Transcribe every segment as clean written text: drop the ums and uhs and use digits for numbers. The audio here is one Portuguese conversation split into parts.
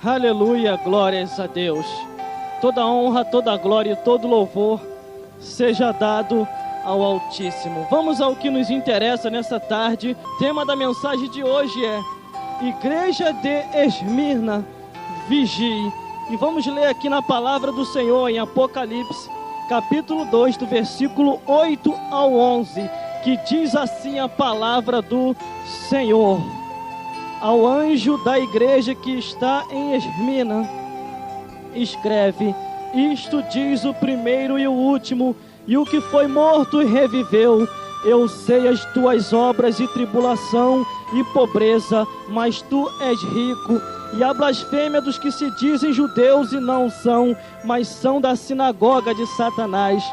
Aleluia, glórias a Deus. Toda honra, toda glória e todo louvor seja dado ao Altíssimo. Vamos ao que nos interessa nessa tarde. O tema da mensagem de hoje é Igreja de Esmirna, vigie. E vamos ler aqui na palavra do Senhor em Apocalipse, capítulo 2, do versículo 8 ao 11, que diz assim a palavra do Senhor. Ao anjo da igreja que está em Esmirna, escreve: isto diz o primeiro e o último, e o que foi morto e reviveu. Eu sei as tuas obras e tribulação e pobreza, mas tu és rico. E a blasfêmia dos que se dizem judeus e não são, mas são da sinagoga de Satanás.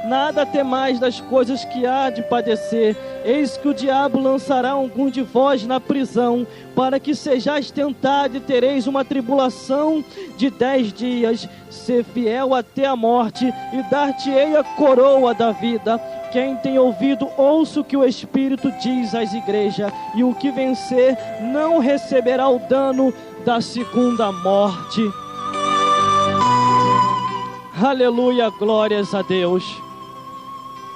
Nada temais das coisas que há de padecer. Eis que o diabo lançará algum de vós na prisão, para que sejais tentado e tereis uma tribulação de 10 dias. Ser fiel até a morte, e dar-te-ei a coroa da vida. Quem tem ouvido, ouça o que o Espírito diz às igrejas. E o que vencer não receberá o dano da segunda morte. Aleluia, glórias a Deus.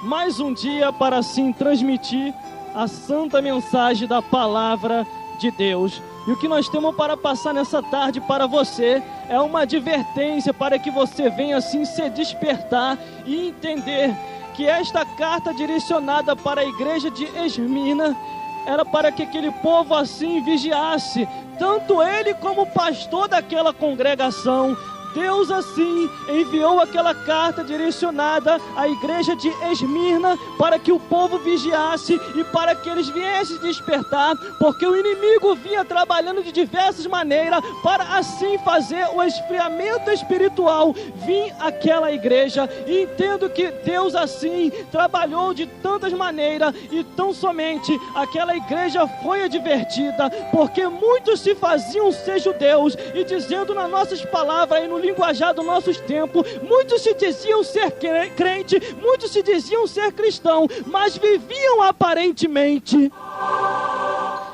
Mais um dia para assim transmitir a santa mensagem da palavra de Deus. E o que nós temos para passar nessa tarde para você é uma advertência para que você venha assim se despertar e entender que esta carta direcionada para a igreja de Esmirna era para que aquele povo assim vigiasse, tanto ele como o pastor daquela congregação. Deus assim enviou aquela carta direcionada à igreja de Esmirna para que o povo vigiasse e para que eles viessem despertar, porque o inimigo vinha trabalhando de diversas maneiras para assim fazer o esfriamento espiritual vir àquela igreja. E entendo que Deus assim trabalhou de tantas maneiras e tão somente aquela igreja foi advertida, porque muitos se faziam ser judeus e dizendo nas nossas palavras e no linguajar dos nossos tempos, muitos se diziam ser crente, muitos se diziam ser cristão, mas viviam aparentemente.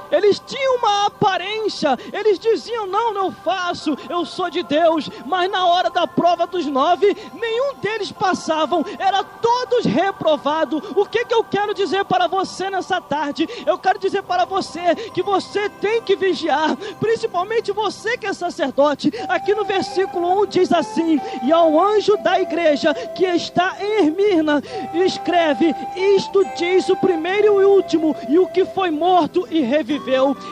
Eles tinham uma aparência, eles diziam: não, eu faço, eu sou de Deus, mas na hora da prova dos 9, nenhum deles passavam, era todos reprovados. O que eu quero dizer para você nessa tarde? Eu quero dizer para você que você tem que vigiar, principalmente você que é sacerdote. Aqui no versículo 1 diz assim: e ao anjo da igreja que está em Esmirna, escreve: isto diz o primeiro e o último, e o que foi morto e reviveu.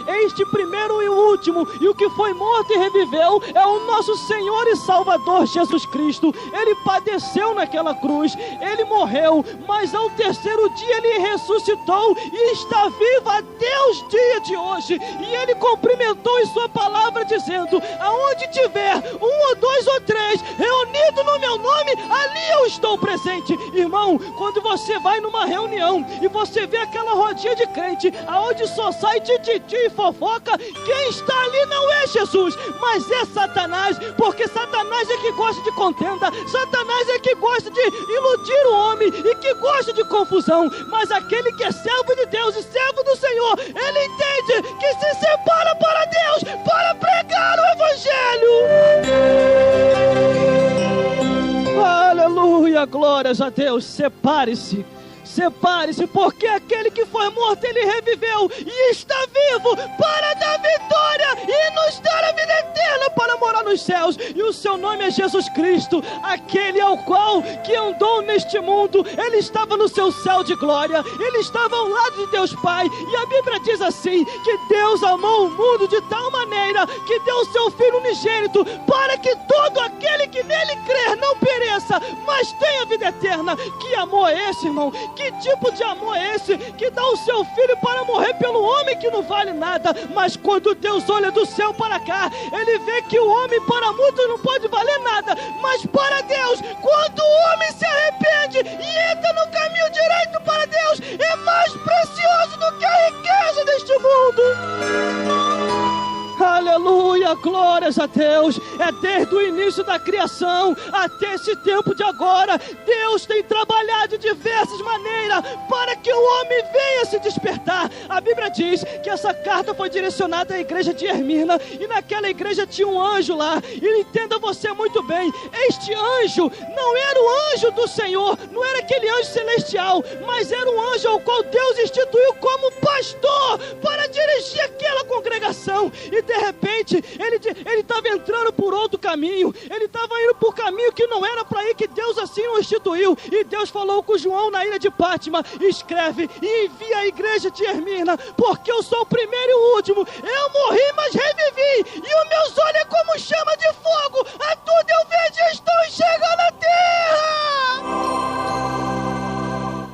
Este primeiro e o último, e o que foi morto e reviveu, é o nosso Senhor e Salvador Jesus Cristo. Ele padeceu naquela cruz, ele morreu, mas ao terceiro dia ele ressuscitou e está vivo até os dias de hoje. E ele cumprimentou em sua palavra dizendo: aonde tiver 1 ou 2 ou 3 reunido no meu nome, ali eu estou presente. Irmão, quando você vai numa reunião e você vê aquela rodinha de crente, aonde só sai tititi e fofoca, quem está ali não é Jesus, mas é Satanás, porque Satanás é que gosta de contenda, Satanás é que gosta de iludir o homem e que gosta de confusão. Mas aquele que é servo de Deus e servo do Senhor, ele entende que se separa para Deus, para pregar o Evangelho. Aleluia, glórias a Deus. Separe-se, porque aquele que foi morto, ele reviveu e está vivo para dar vitória e nos dar a vida eterna para morar nos céus. E o seu nome é Jesus Cristo, aquele ao qual que andou neste mundo. Ele estava no seu céu de glória, ele estava ao lado de Deus Pai. E a Bíblia diz assim, que Deus amou o mundo de tal maneira que deu o seu Filho unigênito, para que todo aquele que nele crer não pereça, mas tenha vida eterna. Que amor é esse, irmão? Que tipo de amor é esse que dá o seu filho para morrer pelo homem que não vale nada? Mas quando Deus olha do céu para cá, ele vê que o homem para muitos não pode valer nada, mas para Deus, quando o homem se arrepende e entra no caminho direito para Deus, é mais precioso do que a riqueza deste mundo. Aleluia, glórias a Deus. É desde o início da criação até esse tempo de agora, Deus tem trabalhado de diversas maneiras para que o homem venha se despertar. A Bíblia diz que essa carta foi direcionada à igreja de Esmirna, e naquela igreja tinha um anjo lá. E entenda você muito bem, este anjo não era o anjo do Senhor, não era aquele anjo celestial, mas era um anjo ao qual Deus instituiu como pastor para dirigir aquela congregação. E de repente ele estava entrando por outro caminho, ele estava indo por caminho que não era para ir, que Deus assim o instituiu. E Deus falou com João na ilha de Pátima: escreve e envia à igreja de Esmirna, porque eu sou o primeiro e o último, eu morri mas revivi, e os meus olhos é como chama de fogo, a tudo eu vejo e estou enxergando a terra.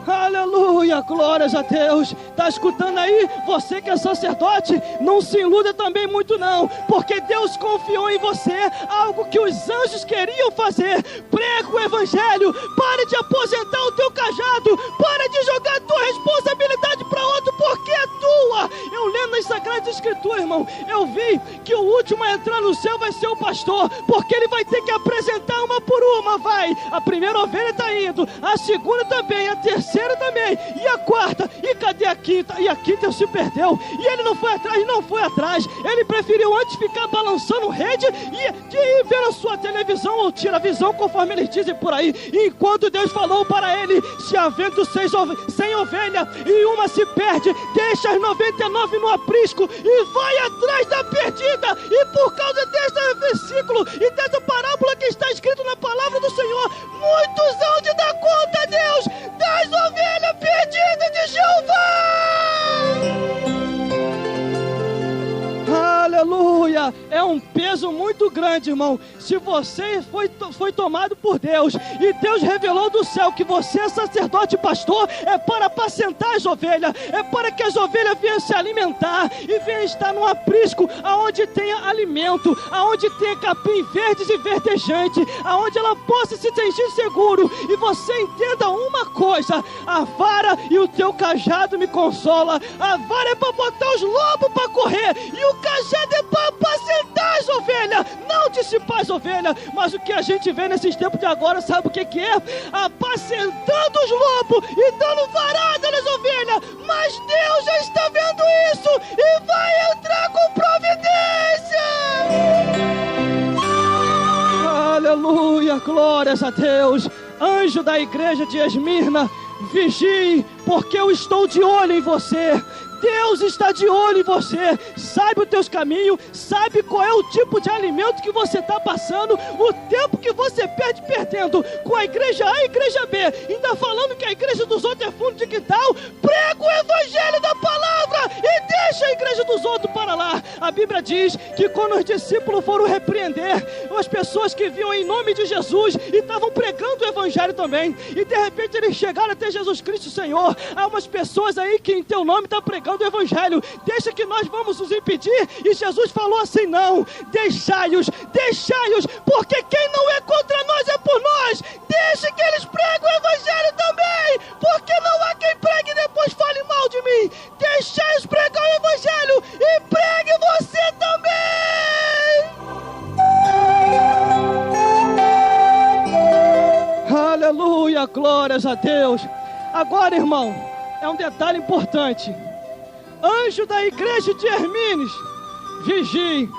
Aleluia, glórias a Deus. Está escutando aí? Você que é sacerdote, não se iluda também muito não, porque Deus confiou em você algo que os anjos queriam fazer. Prega o evangelho, pare de aposentar o teu cajado, para de jogar a tua responsabilidade para outro, porque é tua. Eu lendo nas Sagradas Escrituras, irmão, eu vi que o último a entrar no céu vai ser o pastor, porque ele vai ter que apresentar uma por uma. Vai, a primeira ovelha está indo, a segunda também, a terceira também, e a quarta, e cadê a quinta? E a quinta se perdeu, e ele não foi atrás, ele preferiu antes ficar balançando rede e ver a sua televisão, ou tira a visão, conforme eles dizem por aí, enquanto Deus falou para ele: se havendo 100 ovelhas e uma se perde, deixa as 99 no aprisco e vai atrás da perdida. E por causa desse versículo e dessa parábola que está escrito na palavra do Senhor, muitos hão de dar conta a Deus das ovelhas perdidas de Jeová. Aleluia, é um peso muito grande, irmão. Se você foi tomado por Deus, e Deus revelou do céu que você é sacerdote e pastor, é para apacentar as ovelhas, é para que as ovelhas venham se alimentar e venham estar num aprisco aonde tenha alimento, aonde tenha capim verdes e verdejante, aonde ela possa se sentir seguro. E você entenda uma coisa: a vara e o teu cajado me consola. A vara é para botar os lobos para correr, e o cajado é para apacentar as ovelhas, não dissipar as ovelhas. Mas o que a gente vê nesses tempos de agora, sabe o que é? Apacentando os lobos e dando varada nas ovelhas. Mas Deus já está vendo isso e vai entrar com providência. Aleluia, glórias a Deus. Anjo da igreja de Esmirna, vigie, porque eu estou de olho em você. Deus está de olho em você, sabe os teus caminhos, sabe qual é o tipo de alimento que você está passando, o tempo que você perdendo com a igreja A e a igreja B, ainda falando que a igreja dos outros é fundo de quintal. Prega o evangelho da palavra e deixa a igreja dos outros para lá. A Bíblia diz que quando os discípulos foram repreender as pessoas que vinham em nome de Jesus e estavam pregando o evangelho também, e de repente eles chegaram até Jesus Cristo: Senhor, há umas pessoas aí que em teu nome estão pregando do evangelho, deixa que nós vamos nos impedir. E Jesus falou assim: não, deixai-os, porque quem não é contra nós é por nós. Deixa que eles preguem o evangelho também, porque não há quem pregue e depois fale mal de mim. Deixai-os pregar o evangelho e pregue você também. Aleluia, glórias a Deus. Agora, irmão, é um detalhe importante. Anjo da igreja de Hermínios, vigie,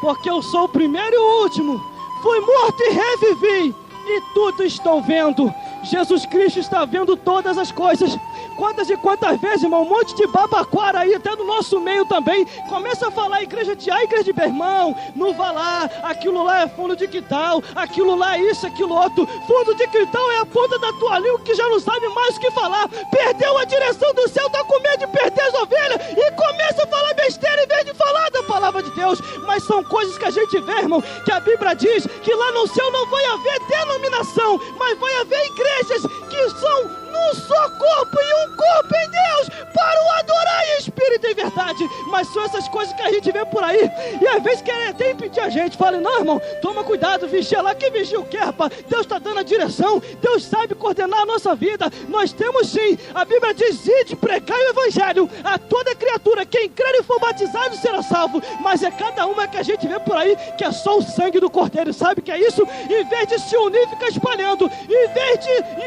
porque eu sou o primeiro e o último. Fui morto e revivi, e tudo estou vendo. Jesus Cristo está vendo todas as coisas. Quantas e quantas vezes, irmão, um monte de babaquara aí, até no nosso meio também, começa a falar igreja de A, igreja de B, irmão, não vá lá, aquilo lá é fundo de quintal, aquilo lá é isso, aquilo outro. Fundo de quintal é a ponta da tua língua que já não sabe mais o que falar, perdeu a direção do céu, está com medo de perder as ovelhas e começa a falar besteira em vez de falar da palavra de Deus. Mas são coisas que a gente vê, irmão, que a Bíblia diz que lá no céu não vai haver denominação, mas vai haver igrejas que são num só corpo e um corpo em Deus, para o adorar em espírito e verdade. Mas são essas coisas que a gente vê por aí, e às vezes querem até impedir a gente. Fala: não, irmão, toma cuidado, vigia lá. Quem vigia o quê, rapaz? Deus está dando a direção, Deus sabe coordenar a nossa vida. Nós temos sim, a Bíblia diz: ide pregar o evangelho a toda criatura, quem crer e for for batizado será salvo. Mas é cada uma que a gente vê por aí que é só o sangue do Cordeiro. Sabe o que é isso? Em vez de se unir, fica espalhando. Em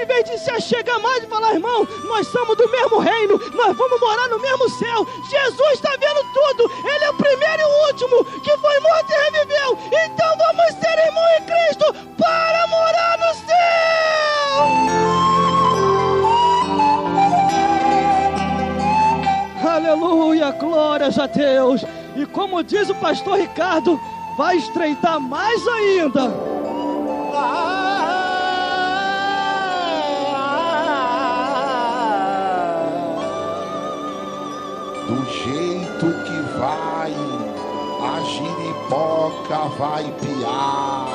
vez de se achegar mais e falar, irmão, nós somos do mesmo reino, nós vamos morar no mesmo céu. Jesus está vendo tudo. Ele é o primeiro e o último que foi morto e reviveu. Então vamos ser irmão em Cristo para morar no céu. Aleluia, glórias a Deus. E como diz o pastor Ricardo, vai estreitar mais ainda. Do jeito que vai, a giripoca vai piar.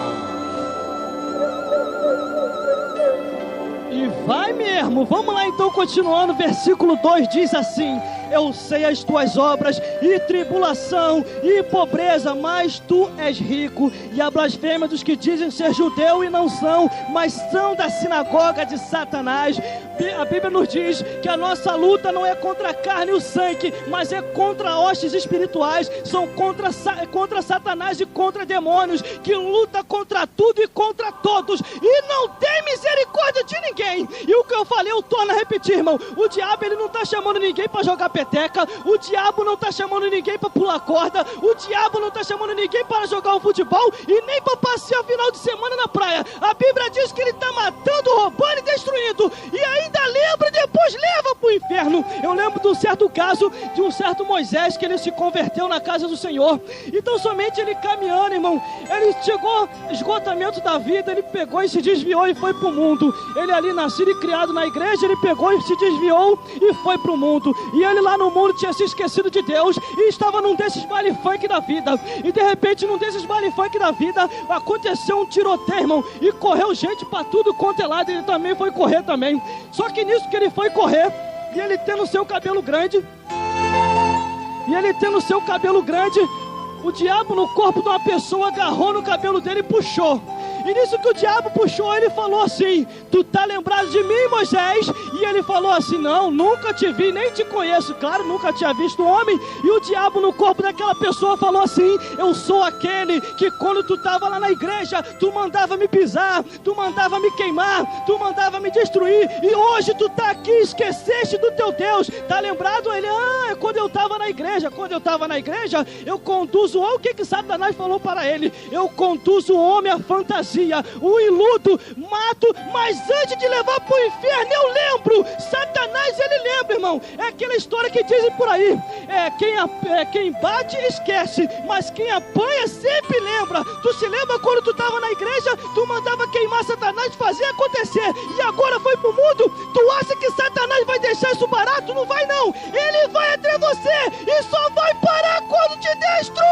E vai mesmo. Vamos lá então, continuando. Versículo 2 diz assim: eu sei as tuas obras, e tribulação, e pobreza, mas tu és rico. E a blasfêmia dos que dizem ser judeu e não são, mas são da sinagoga de Satanás. A Bíblia nos diz que a nossa luta não é contra a carne e o sangue, mas é contra hostes espirituais. São contra Satanás e contra demônios, que luta contra tudo e contra todos, e não tem misericórdia de ninguém. E o que eu falei, eu torno a repetir, irmão. O diabo, ele não está chamando ninguém para jogar peteca. O diabo não está chamando ninguém para pular corda. O diabo não está chamando ninguém para jogar um futebol e nem para passear final de semana na praia. A Bíblia diz que ele está matando, roubando e destruindo, e ainda lembra e depois leva para o inferno. Eu lembro de um certo caso de um certo Moisés, que ele se converteu na casa do Senhor. Então somente ele caminhando, irmão, ele chegou ao esgotamento da vida, ele pegou e se desviou e foi para o mundo. Ele ali nascido e criado na igreja, ele pegou e se desviou e foi para o mundo. E ele lá no mundo tinha se esquecido de Deus e estava num desses baile funk da vida. E de repente, num desses baile funk da vida, aconteceu um tiroteio, irmão, e correu gente para tudo quanto é lado. Ele também foi correr também. Só que nisso que ele foi correr, e ele tendo o seu cabelo grande, o diabo no corpo de uma pessoa agarrou no cabelo dele e puxou. E nisso que o diabo puxou, ele falou assim: tu tá lembrado de mim, Moisés? E ele falou assim: não, nunca te vi, nem te conheço. Claro, nunca tinha visto homem. E o diabo no corpo daquela pessoa falou assim: eu sou aquele que quando tu tava lá na igreja, tu mandava me pisar, tu mandava me queimar, tu mandava me destruir, e hoje tu tá aqui, esqueceste do teu Deus. Tá lembrado? Ele: é quando eu tava na igreja. Quando eu tava na igreja, eu conduzo. Olha o que Satanás falou para ele: eu conduzo o homem à fantasia, o iludo, mato, mas antes de levar para o inferno, eu lembro. Satanás, ele lembra, irmão. É aquela história que dizem por aí: quem bate esquece, mas quem apanha sempre lembra. Tu se lembra quando tu estava na igreja, tu mandava queimar Satanás, fazia acontecer, e agora foi pro mundo? Tu acha que Satanás vai deixar isso barato? Não vai não. Ele vai até você e só vai parar quando te destruir.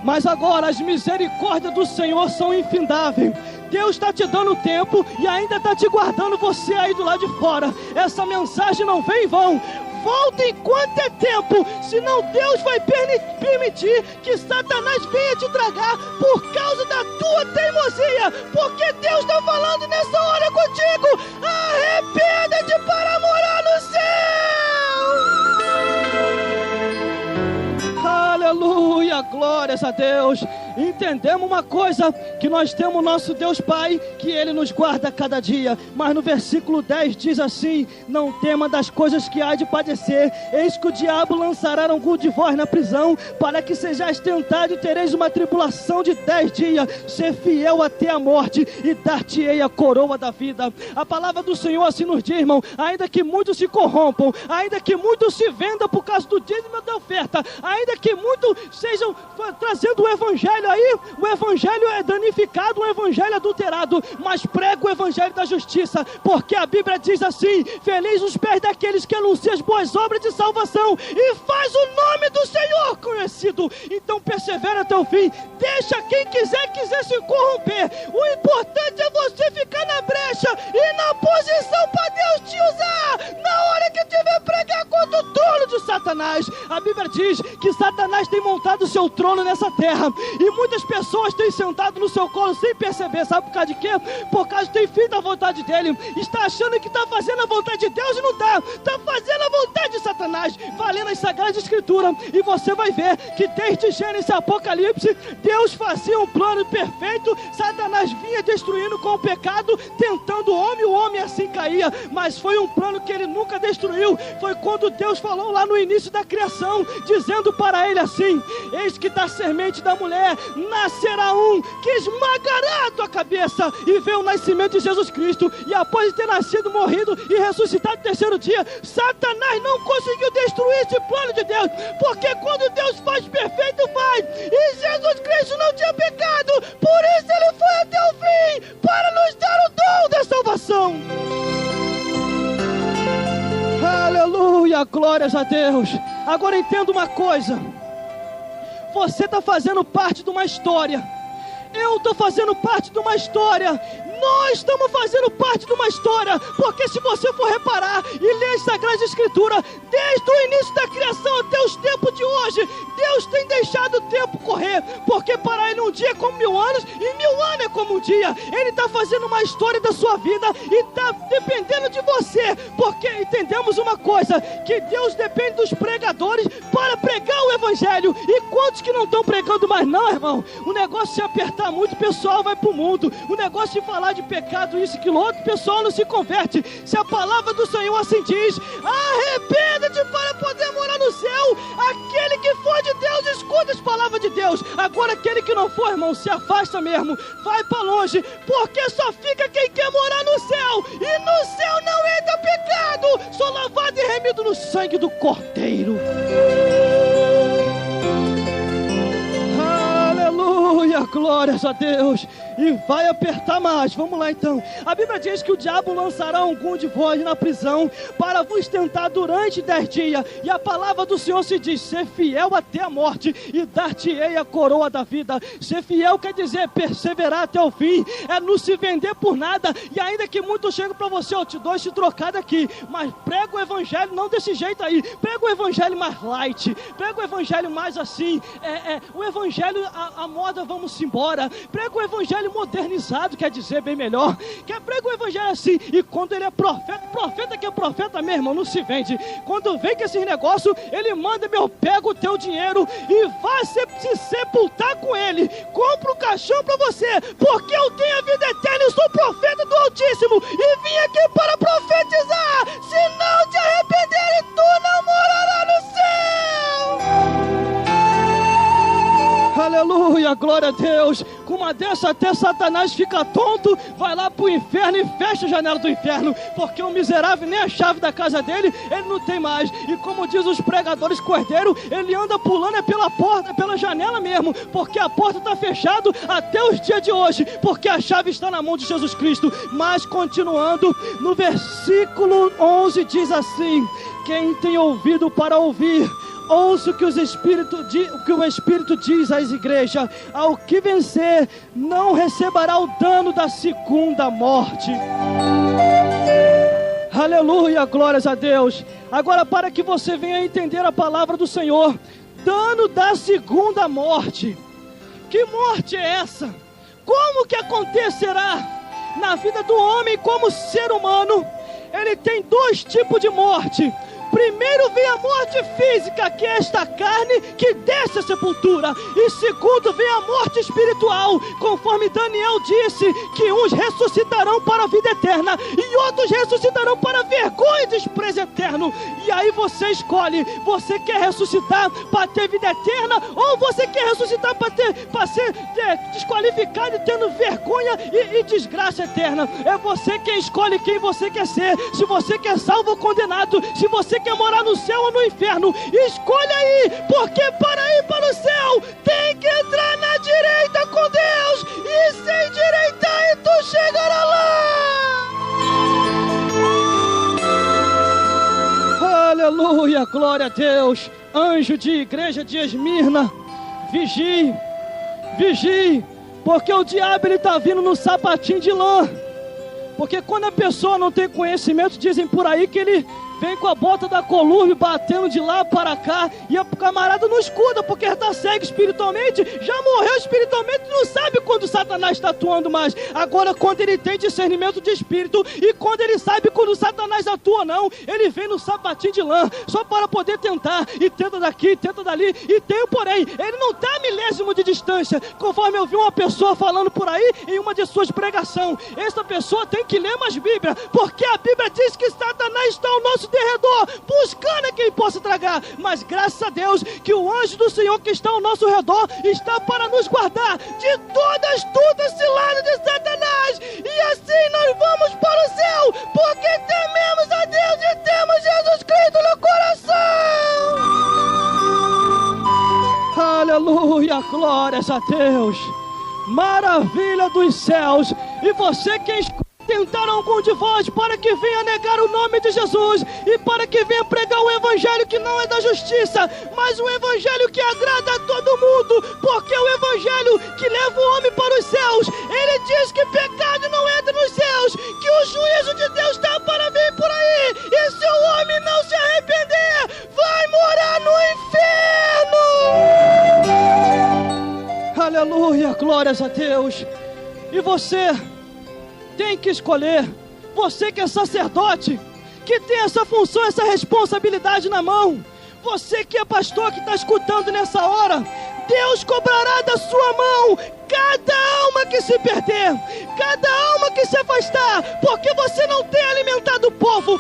Mas agora as misericórdias do Senhor são infindáveis. Deus está te dando tempo e ainda está te guardando você aí do lado de fora. Essa mensagem não vem em vão. Volta enquanto é tempo, senão Deus vai permitir que Satanás venha te tragar por causa da tua teimosia. Porque Deus está falando nessa hora contigo: arrependa-te para morar no céu. Aleluia, glórias a Deus. Entendemos uma coisa, que nós temos nosso Deus Pai, que Ele nos guarda cada dia. Mas no versículo 10 diz assim: não tema das coisas que há de padecer, eis que o diabo lançará algum de vós na prisão, para que sejais tentado e tereis uma tribulação de 10 dias. Ser fiel até a morte, e dar-te-ei a coroa da vida. A palavra do Senhor assim nos diz, irmão: ainda que muitos se corrompam, ainda que muitos se vendam por causa do dízimo da oferta, ainda que muitos sejam trazendo o evangelho aí, o evangelho é danificado, o evangelho adulterado, mas prega o evangelho da justiça, porque a Bíblia diz assim: feliz os pés daqueles que anunciam as boas obras de salvação e faz o nome do Senhor conhecido. Então persevera até o fim. Deixa quem quiser se corromper. O importante é você ficar na brecha e na posição para Deus te usar na hora que tiver pregar contra o trono de Satanás. A Bíblia diz que Satanás tem montado o seu trono nessa terra, e muitas pessoas têm sentado no seu colo sem perceber. Sabe por causa de quê? Por causa que tem feito a vontade dele. Está achando que está fazendo a vontade de Deus e não está. Está fazendo a vontade de Satanás. Satanás. Vai ler nas Sagradas Escrituras e você vai ver que desde Gênesis e Apocalipse, Deus fazia um plano perfeito. Satanás vinha destruindo com o pecado, tentando o homem assim caía, mas foi um plano que ele nunca destruiu. Foi quando Deus falou lá no início da criação, dizendo para ele assim: eis que da semente da mulher nascerá um que esmagará a tua cabeça. E veio o nascimento de Jesus Cristo, e após ter nascido, morrido e ressuscitado no terceiro dia, Satanás não conseguiu destruir esse plano de Deus, porque quando Deus faz, perfeito faz, e Jesus Cristo não tinha pecado, por isso ele foi até o fim, para nos dar o dom da salvação. Aleluia, glórias a Deus. Agora entenda uma coisa: você está fazendo parte de uma história, eu estou fazendo parte de uma história, nós estamos fazendo parte de uma história, porque se você for reparar e ler as Sagradas Escrituras, desde o início da criação até os tempos de hoje, Deus tem deixado o tempo correr, porque para Ele um dia é como 1000 anos, e 1000 anos é como um dia. Ele está fazendo uma história da sua vida, e está dependendo de você, porque entendemos uma coisa, que Deus depende dos pregadores para pregar o Evangelho, e quantos que não estão pregando mais não, irmão? O negócio de apertar muito, o pessoal vai para o mundo, o negócio de falar de pecado, isso, aquilo outro, o pessoal não se converte. Se a palavra do Senhor assim diz: arrependa-te para poder morar no céu. Aquele que for de Deus, escuta as palavras de Deus. Agora aquele que não for, irmão, se afasta mesmo, vai para longe, porque só fica quem quer morar no céu, e no céu não entra pecado, só lavado e remido no sangue do Cordeiro. Aleluia, glórias a Deus. E vai apertar mais. Vamos lá então. A Bíblia diz que o diabo lançará algum de vós na prisão para vos tentar durante 10 dias. E a palavra do Senhor se diz: ser fiel até a morte, e dar-te-ei a coroa da vida. Ser fiel quer dizer perseverar até o fim, é não se vender por nada. E ainda que muitos chegam para você: eu te dou esse trocado aqui, mas prega o evangelho não desse jeito aí, prega o evangelho mais light, prega o evangelho mais assim, o evangelho a moda, vamos embora. Prega o evangelho modernizado, quer dizer bem melhor, que prega o evangelho assim. E quando ele é profeta que é profeta mesmo, irmão, não se vende. Quando vem com esses negócios, ele manda: meu, pega o teu dinheiro e vá se sepultar com ele, compra um caixão para você, porque eu tenho a vida eterna, eu sou profeta do Altíssimo e vim aqui para profetizar. Se não te arrepender, tu não morarás no céu. Aleluia, glória a Deus. Com uma dessa até Satanás fica tonto, vai lá para o inferno e fecha a janela do inferno, porque o miserável nem a chave da casa dele ele não tem mais. E como diz os pregadores Cordeiro, ele anda pulando pela porta, pela janela mesmo, porque a porta está fechada até os dias de hoje, porque a chave está na mão de Jesus Cristo. Mas continuando, no versículo 11 diz assim: quem tem ouvido para ouvir, ouça o que o Espírito diz às igrejas. Ao que vencer, não receberá o dano da segunda morte. Aleluia, glórias a Deus. Agora, para que você venha entender a palavra do Senhor: dano da segunda morte. Que morte é essa? Como que acontecerá na vida do homem como ser humano? Ele tem 2 tipos de morte. Primeiro vem a morte física, que é esta carne que desce à sepultura. E segundo vem a morte espiritual, conforme Daniel disse, que uns ressuscitarão para a vida eterna e outros ressuscitarão para a vergonha e desprezo eterno. E aí você escolhe: você quer ressuscitar para ter vida eterna, ou você quer ressuscitar para ser desqualificado e tendo vergonha e desgraça eterna? É você quem escolhe quem você quer ser. Se você quer salvo ou condenado, se você quer morar no céu ou no inferno, escolha aí, porque para ir para o céu tem que entrar na direita com Deus, e sem direita aí tu chegará lá. Aleluia, glória a Deus. Anjo de igreja de Esmirna, vigie, porque o diabo ele está vindo no sapatinho de lã. Porque quando a pessoa não tem conhecimento, dizem por aí que ele vem com a bota da Columbe batendo de lá para cá, e o camarada não escuta, porque está cego espiritualmente, já morreu espiritualmente, não sabe quando Satanás está atuando mais. Agora, quando ele tem discernimento de espírito, e quando ele sabe quando Satanás atua ou não, ele vem no sapatinho de lã, só para poder tentar, e tenta daqui, tenta dali, e tem o porém, ele não está a milésimo de distância, conforme eu vi uma pessoa falando por aí, em uma de suas pregações. Essa pessoa tem que ler mais Bíblia, porque a Bíblia diz que Satanás está ao nosso derredor, buscando a quem possa tragar, mas graças a Deus, que o anjo do Senhor que está ao nosso redor, está para nos guardar de toda astuta cilada de Satanás, e assim nós vamos para o céu, porque tememos a Deus e temos Jesus Cristo no coração. Aleluia, glórias a Deus, maravilha dos céus. E você que tentar algum de vós para que venha negar o nome de Jesus e para que venha pregar o evangelho que não é da justiça, mas o evangelho que agrada a todo mundo, porque o evangelho que leva o homem para os céus, ele diz que pecado não entra nos céus, que o juízo de Deus está para vir por aí, e se o homem não se arrepender, vai morar no inferno. Aleluia, glórias a Deus. E você tem que escolher, você que é sacerdote, que tem essa função, essa responsabilidade na mão, você que é pastor, que está escutando nessa hora, Deus cobrará da sua mão cada alma que se perder, cada alma que se afastar, porque você não tem alimentado o povo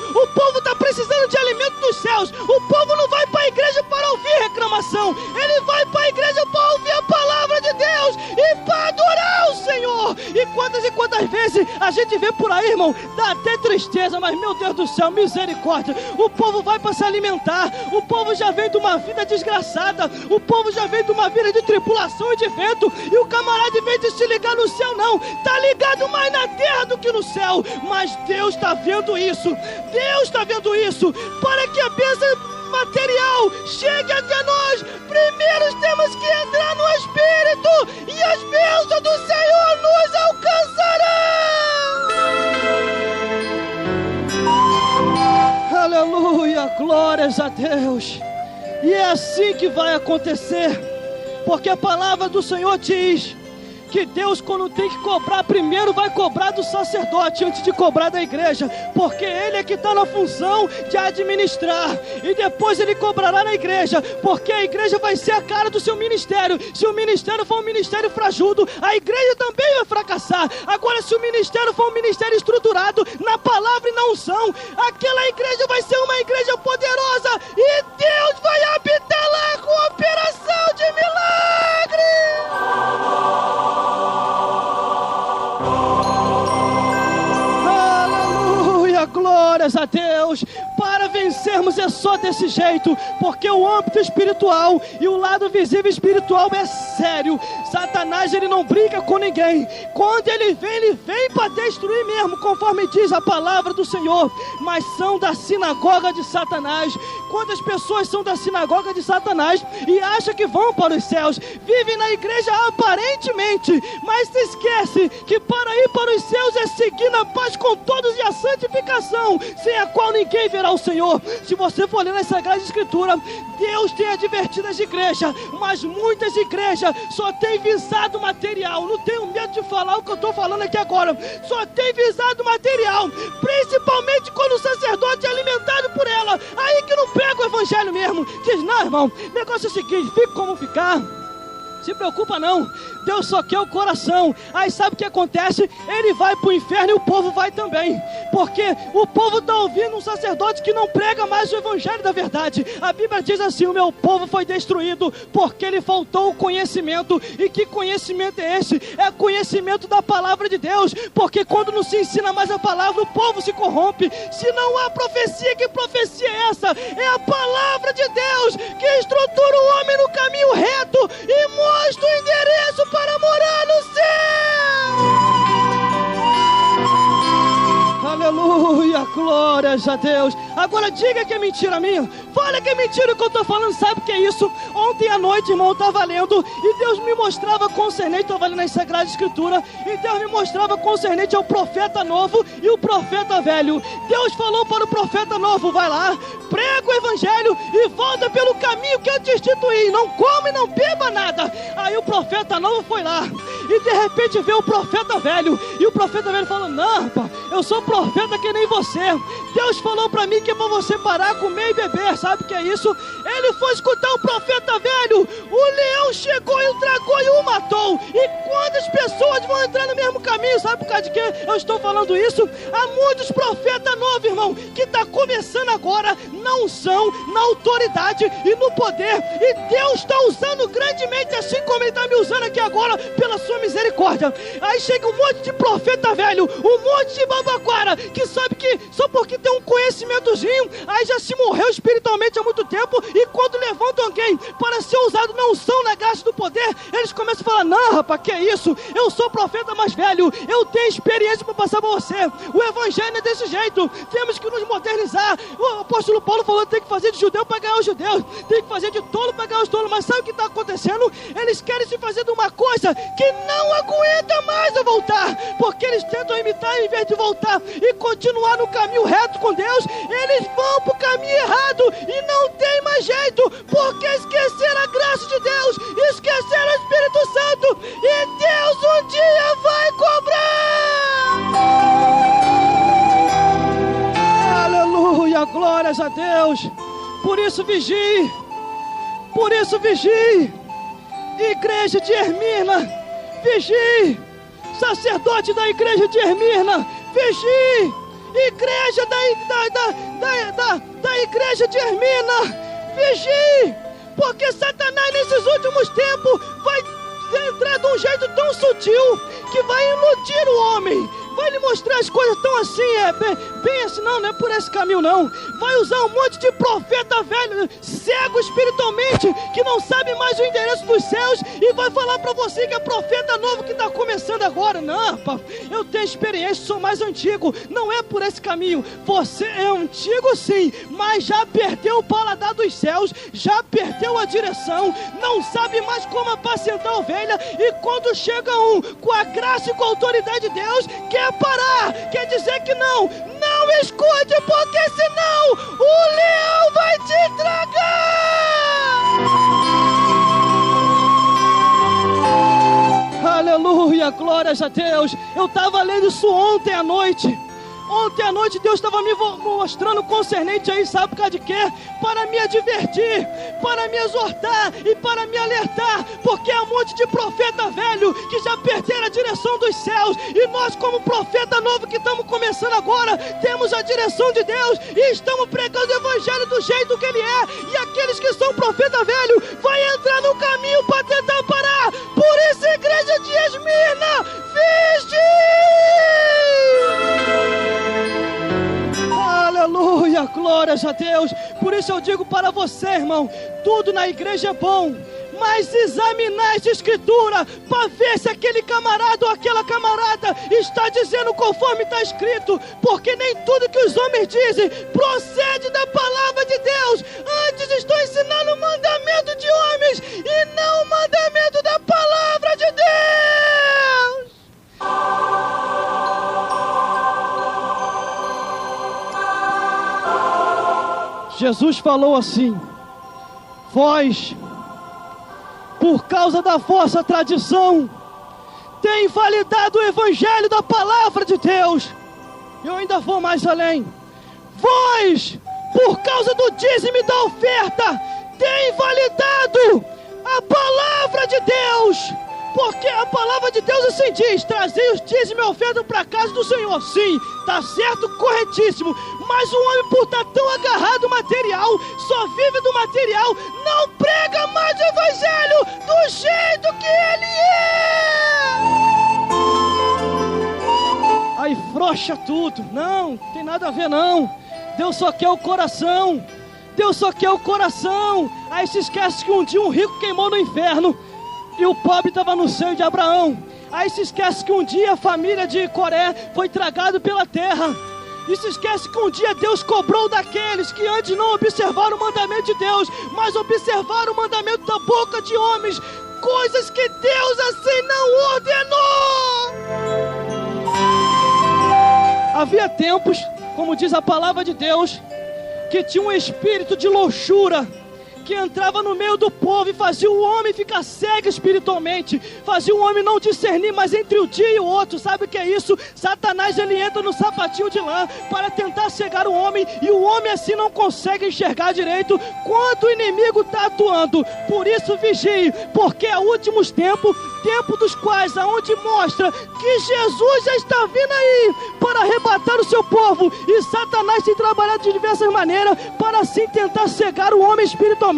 está precisando de alimento dos céus. O povo não vai para a igreja para ouvir reclamação, ele vai para a igreja para ouvir a palavra de Deus e para adorar o Senhor. E quantas vezes a gente vê por aí, irmão, dá até tristeza, mas meu Deus do céu, misericórdia, o povo vai para se alimentar, o povo já vem de uma vida desgraçada, o povo já vem de uma vida de tribulação e de vento, e o camarada, em vez de se ligar no céu, não, está ligado mais na terra do que no céu. Mas Deus está vendo isso, Deus está vendo isso, para que a bênção material chegue até nós. Primeiro temos que entrar no Espírito, e as bênçãos do Senhor nos alcançarão. Aleluia, glórias a Deus. E é assim que vai acontecer, porque a palavra do Senhor diz que Deus, quando tem que cobrar, primeiro vai cobrar do sacerdote antes de cobrar da igreja, porque ele é que está na função de administrar, e depois ele cobrará na igreja, porque a igreja vai ser a cara do seu ministério. Se o ministério for um ministério frajudo, a igreja também vai fracassar. Agora, se o ministério for um ministério estruturado na palavra e na unção, aquela igreja vai ser uma igreja poderosa, e Deus vai habitar lá com operação de milagre. Glórias a Deus. Para vencermos é só desse jeito, porque o âmbito espiritual e o lado visível espiritual é sério. Satanás, ele não brinca com ninguém. Quando ele vem para destruir mesmo, conforme diz a palavra do Senhor. Mas são da sinagoga de Satanás. Quantas pessoas são da sinagoga de Satanás e acham que vão para os céus, vivem na igreja aparentemente, mas se esquece que para ir para os céus é seguir na paz com todos e a santificação, sem a qual ninguém verá o Senhor. Se você for ler na Sagrada Escritura, Deus tem advertido as igrejas, mas muitas igrejas só têm visado material. Não tenho medo de falar o que eu estou falando aqui agora, só tem visado material, principalmente quando o sacerdote é alimentado por ela. Aí que não pega o evangelho mesmo. Diz, não, irmão, o negócio é o seguinte, fica como ficar, se preocupa não, Deus só quer o coração. Aí sabe o que acontece? Ele vai para o inferno e o povo vai também, porque o povo está ouvindo um sacerdote que não prega mais o evangelho da verdade. A Bíblia diz assim: o meu povo foi destruído porque lhe faltou o conhecimento. E que conhecimento é esse? É conhecimento da palavra de Deus, porque quando não se ensina mais a palavra, o povo se corrompe. Se não há profecia, que profecia é essa? É a palavra de Deus que estrutura o homem no caminho reto e mostra o endereço para morar no céu. Aleluia, glórias a Deus. Agora diga que é mentira minha. Fala que é mentira o que eu estou falando. Sabe o que é isso? Ontem à noite, irmão, eu estava lendo e Deus me mostrava concernente, estava lendo nas Sagradas Escrituras, e Deus me mostrava concernente ao profeta novo e o profeta velho. Deus falou para o profeta novo: vai lá, prega o evangelho e volta pelo caminho que eu te instituí, não come, não beba nada. Aí o profeta novo foi lá e de repente veio o profeta velho, e o profeta velho falou: não, rapaz, eu sou profeta que nem você. Deus falou para mim que é para você parar, comer e beber. Sabe o que é isso? Ele foi escutar o profeta velho, o leão chegou e o tragou e o matou. E quando as pessoas vão entrar no mesmo caminho, sabe por causa de que eu estou falando isso? Há muitos profetas novos, irmão, que está começando agora na unção, na autoridade e no poder, e Deus está usando grandemente, assim como Ele está me usando aqui agora, pela sua misericórdia. Aí chega um monte de profeta velho, um monte de babaquara, que sabe que só porque tem um conhecimentozinho, aí já se morreu espiritualmente há muito tempo, e quando levantam alguém para ser usado na unção, na graça do poder, eles começam a falar: não, rapaz, que é isso? Eu sou profeta mais velho, eu tenho experiência para passar para você. O evangelho é desse jeito, temos que nos modernizar. O apóstolo Paulo falou que tem que fazer de judeu para ganhar os judeus, tem que fazer de tolo para ganhar os tolos. Mas sabe o que está acontecendo? Eles querem se fazer de uma coisa que não aguenta mais a voltar, porque eles tentam imitar em vez de voltar e continuar no caminho reto com Deus. Eles vão para o caminho errado e não tem mais jeito, porque esqueceram a graça de Deus, esqueceram o Espírito Santo, e Deus um dia vai cobrar. Aleluia, glórias a Deus. Por isso vigie, igreja de Esmirna, vigie, sacerdote da igreja de Esmirna, vigie, igreja da igreja de Esmirna, vigie, porque Satanás nesses últimos tempos vai entrar de um jeito tão sutil que vai iludir o homem, vai lhe mostrar as coisas tão assim, bem assim, não é por esse caminho não. Vai usar um monte de profeta velho, cego espiritualmente, que não sabe mais o endereço dos céus, e vai falar para você que é profeta novo que está começando agora. Não, pá, eu tenho experiência, sou mais antigo. Não é por esse caminho. Você é antigo sim, mas já perdeu o paladar dos céus, já perdeu a direção, não sabe mais como apacentar a ovelha, e quando chega um com a graça e com a autoridade de Deus, quer parar, quer dizer que não escute, porque senão o leão vai te tragar. Aleluia, glórias a Deus. Eu estava lendo isso ontem à noite. Ontem à noite Deus estava me mostrando concernente aí, sabe por causa de quê? Para me advertir, para me exortar e para me alertar, porque há um monte de profeta velho que já perderam a direção dos céus, e nós como profeta novo que estamos começando agora, temos a direção de Deus e estamos pregando o evangelho do jeito que ele é, e aqueles que são profeta velho vai entrar no caminho para tentar parar. Por isso, igreja de Esmirna, aleluia, glórias a Deus. Por isso eu digo para você, irmão, tudo na igreja é bom, mas examinar essa escritura para ver se aquele camarada ou aquela camarada está dizendo conforme está escrito, porque nem tudo que os homens dizem procede da palavra de Deus. Antes estou ensinando o mandamento de homens e não o mandamento da palavra de Deus. Jesus falou assim: vós, por causa da vossa tradição, tem invalidado o evangelho da palavra de Deus. Eu ainda vou mais além. Vós, por causa do dízimo e da oferta, tem invalidado a palavra de Deus. Porque a palavra de Deus assim diz: trazei os dízimos e oferta para a casa do Senhor. Sim, está certo, corretíssimo. Mas o homem, por estar tão agarrado ao material, só vive do material, não prega mais o evangelho do jeito que ele é. Aí frouxa tudo. Não tem nada a ver não. Deus só quer o coração. Deus só quer o coração. Aí se esquece que um dia um rico queimou no inferno e o pobre estava no seio de Abraão. Aí se esquece que um dia a família de Coré foi tragada pela terra. E se esquece que um dia Deus cobrou daqueles que antes não observaram o mandamento de Deus, mas observaram o mandamento da boca de homens, coisas que Deus assim não ordenou. Havia tempos, como diz a palavra de Deus, que tinha um espírito de loucura que entrava no meio do povo e fazia o homem ficar cego espiritualmente, fazia o homem não discernir mais entre o dia e o outro. Sabe o que é isso? Satanás, ele entra no sapatinho de lã para tentar cegar o homem, e o homem assim não consegue enxergar direito quando o inimigo está atuando. Por isso vigie, porque é últimos tempos, tempo dos quais, aonde mostra que Jesus já está vindo aí para arrebatar o seu povo, e Satanás tem trabalhado de diversas maneiras para assim tentar cegar o homem espiritualmente,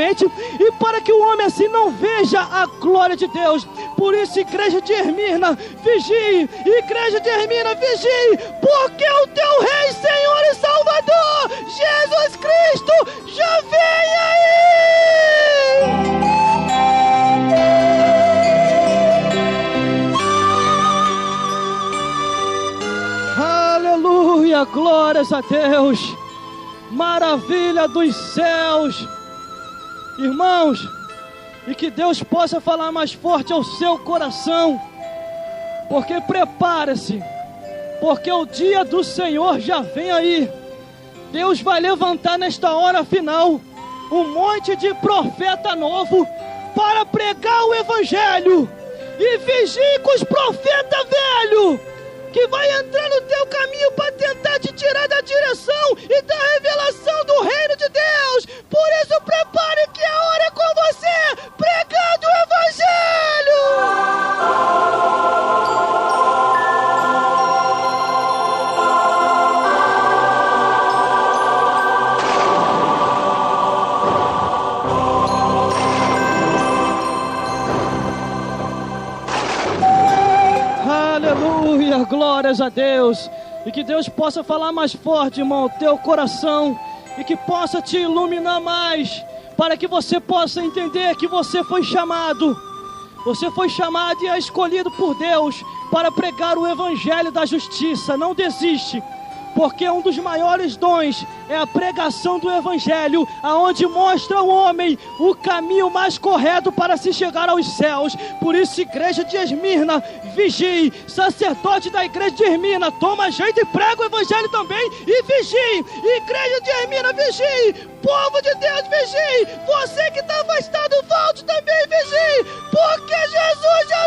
e para que o homem assim não veja a glória de Deus. Por isso, igreja de Esmirna, vigie, igreja de Esmirna, vigie, porque o teu Rei, Senhor e Salvador, Jesus Cristo, já vem aí. Aleluia, glórias a Deus, maravilha dos céus. Irmãos, e que Deus possa falar mais forte ao seu coração, porque prepare-se, porque o dia do Senhor já vem aí. Deus vai levantar nesta hora final um monte de profeta novo para pregar o evangelho, e vigie com os profetas velhos que vai entrar no teu caminho para tentar te tirar da direção e da revelação do reino de Deus. Por isso, prepare que a hora é com você, pregando o Aleluia, glórias a Deus. E que Deus possa falar mais forte, irmão, ao teu coração, e que possa te iluminar mais, para que você possa entender que você foi chamado. Você foi chamado e é escolhido por Deus para pregar o evangelho da justiça. Não desiste, porque um dos maiores dons é a pregação do evangelho, aonde mostra ao homem o caminho mais correto para se chegar aos céus. Por isso, igreja de Esmirna, vigie. Sacerdote da igreja de Esmirna, toma jeito e prega o evangelho também, e vigie. Igreja de Esmirna, vigie. Povo de Deus, vigie. Você que está afastado, volte também, vigie, porque Jesus já